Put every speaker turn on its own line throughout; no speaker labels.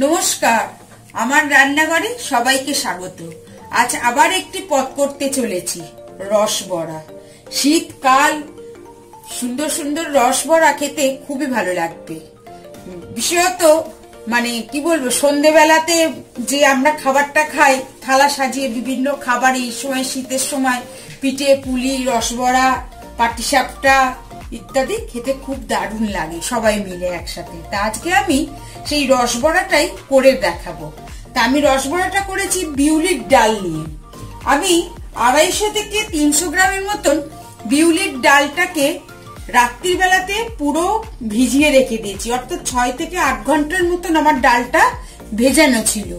নমস্কার, আমার রান্নাঘরে সবাইকে স্বাগত। আজ আবার একটি পদ করতে চলেছি, রসবড়া। শীতকাল, সুন্দর সুন্দর রসবড়া খেতে খুবই ভালো লাগবে। বিশেষত কি বলবো, সন্ধেবেলাতে যে আমরা খাবারটা খাই, থালা সাজিয়ে বিভিন্ন খাবার, এই সময় শীতের সময় পিঠে, পুলি, রসবড়া, পাটিসাপটা ইত্যাদি খেতে খুব দারুণ লাগে সবাই মিলে একসাথে। তা আজকে আমি সেই রসবড়াটাই করে দেখাবো। তা আমি রসবড়াটা করেছি বিউলির ডাল নিয়ে। আমি 250 থেকে 300 গ্রামের মতন বিউলির ডালটাকে রাত্রির বেলাতে পুরো ভিজিয়ে রেখে দিয়েছি, অর্থাৎ 6 থেকে 8 ঘন্টার মতন আমার ডালটা ভেজানো ছিল।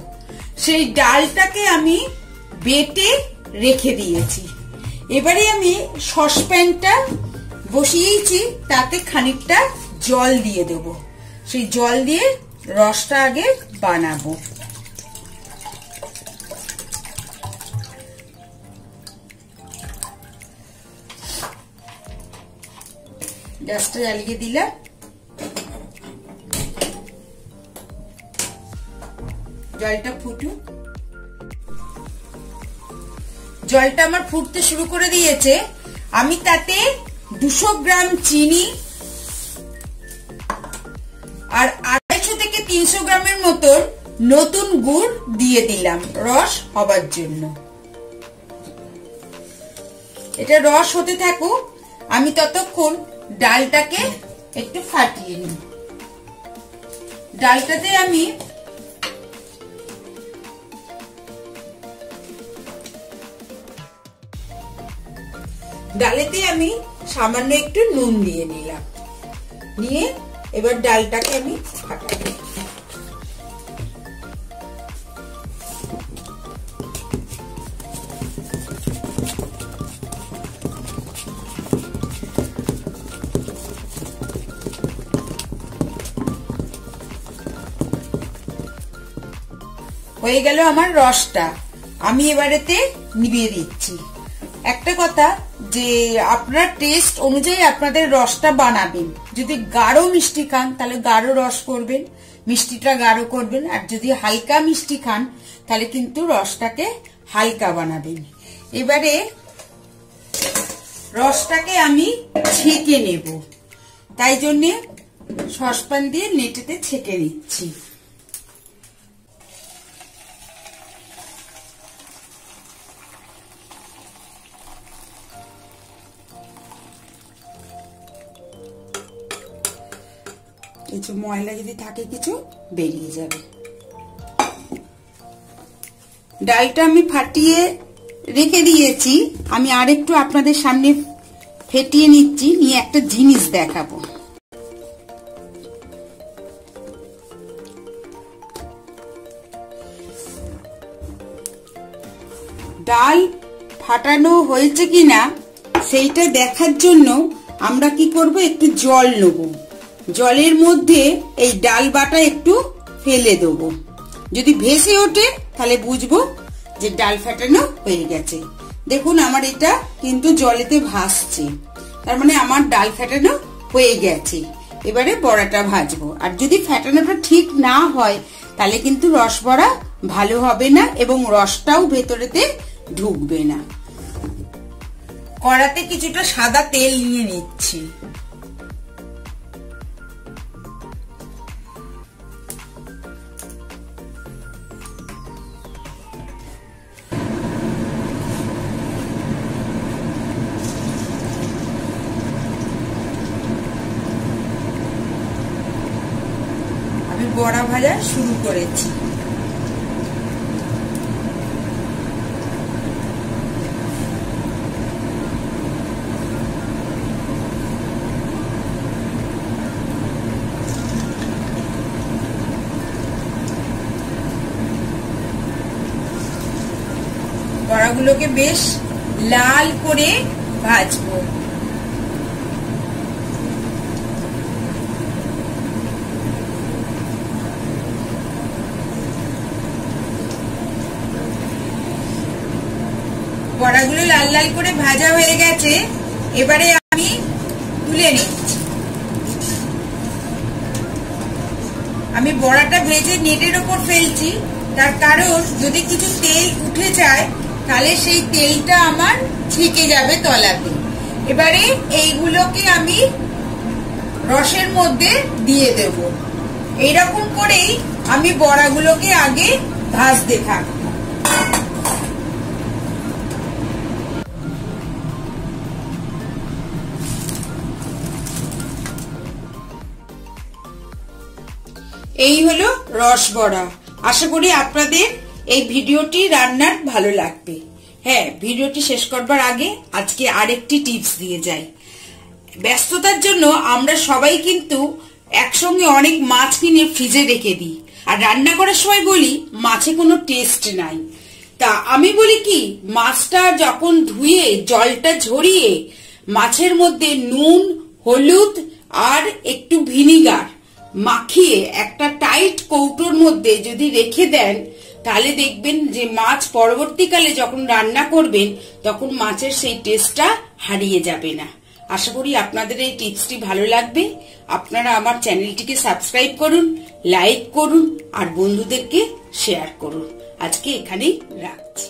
সেই ডালটাকে আমি বেটে রেখে দিয়েছি। এবারে আমি সসপ্যানটা বসিয়েছি, তাতে খানিকটা জল দিয়ে দেব। সেই জল দিয়ে রসটা আগে বানাবো। গ্যাসটা জ্বালিয়ে দিলাম। জলটা ফুটুক। জলটা আমার ফুটতে শুরু করে দিয়েছে। আমি তাতে 200 গ্রাম চিনি আর 250 থেকে 300 গ্রামের মতন নতুন গুড় দিয়ে দিলাম রস হবার জন্য। এটা রস হতে থাকুক, আমি ততক্ষণ ডালটাকে একটু ফাটিয়ে নিই। ডালটাতে আমি ডালেতে আমি সামান্য একটু নুন দিয়ে নিলাম। নিয়ে এবার ডালটাকে আমি ফাটাবো। হয়ে গেল আমার রসটা। আমি এবারেতে নিভিয়ে দিচ্ছি। একটা কথা, যে আপনার টেস্ট অনুযায়ী আপনাদের রসটা বানাবেন। যদি গাঢ় মিষ্টি খান তাহলে গাঢ় রস করবেন, মিষ্টিটা গাঢ় করবেন। আর যদি হালকা মিষ্টি খান তাহলে কিন্তু রসটাকে হালকা বানাবেন। এবারে রসটাকে আমি ছেঁকে নেব, তাই জন্যে সসপ্যান দিয়ে নেটেতে ছেঁকে নিচ্ছি। কিছু ময়লা যদি থাকে কিছু বেরিয়ে যাবে। ডালটা আমি ফাটিয়ে রেখে দিয়েছি। আমি আরেকটু আপনাদের সামনে ফেটিয়ে নিচ্ছি, নিয়ে একটা জিনিস দেখাবো। ডাল ফাটানো হয়েছে কিনা সেইটা দেখার জন্য আমরা কি করব, একটু জল নেব। জলের মধ্যে এই ডাল বাটা একটু ফেলে দেবো। যদি ভেসে ওঠে তাহলে বুঝবো যে ডাল ফাটানো হয়ে গেছে। দেখুন আমার এটা কিন্তু জলেতে ভাসছে, তার মানে আমার ডাল ফাটানো হয়ে গেছে। এবারে বড়াটা ভাজবো। আর যদি ফাটানোটা ঠিক না হয় তাহলে কিন্তু রসবড়া ভালো হবে না এবং রসটাও ভেতরেতে ঢুকবে না। কড়াতে কিছুটা সাদা তেল নিয়ে নিচ্ছি। বড়া ভাজা শুরু করেছি। বড়াগুলোকে বেশ লাল করে ভাজবো। বড়াগুলো লাল লাল করে ভাজা হয়ে গেছে। এবারে আমি তুলে নিচ্ছি। আমি বড়াটা ভেজে নেটের ওপর ফেলছি, তার কারণ যদি কিছু তেল উঠে যায় তাহলে সেই তেলটা আমার ছিটে যাবে তলাতে। এবারে এইগুলোকে আমি রসের মধ্যে দিয়ে দেব। এইরকম করেই আমি বড়াগুলোকে আগে ভাজতে থাকবো। এই হলো রস বড়া। আশা করি আপনাদের এই ভিডিওটি রান্নার ভালো লাগবে। হ্যাঁ, ভিডিওটি শেষ করবার আগে আজকে আরেকটি টিপস দিয়ে যাই। ব্যস্ততার জন্য আমরা সবাই কিন্তু একসঙ্গে অনেক মাছ কিনে ফ্রিজে রেখে দিই, আর রান্না করার সময় বলি মাছে কোনো টেস্ট নাই। তা আমি বলি কি, মাছটা যখন ধুয়ে জলটা ঝরিয়ে মাছের মধ্যে নুন, হলুদ আর একটু ভিনিগার মাখিয়ে একটা টাইট কৌটোর মধ্যে যদি রেখে দেন, তাহলে দেখবেন যে মাছ পরবর্তীকালে যখন রান্না করবেন তখন মাছের সেই টেস্টটা হারিয়ে যাবে না। আশা করি আপনাদের এই টিপসটি ভালো লাগবে। আপনারা আমার চ্যানেলটিকে সাবস্ক্রাইব করুন, লাইক করুন আর বন্ধুদেরকে শেয়ার করুন। আজকে এখানেই রাখছি।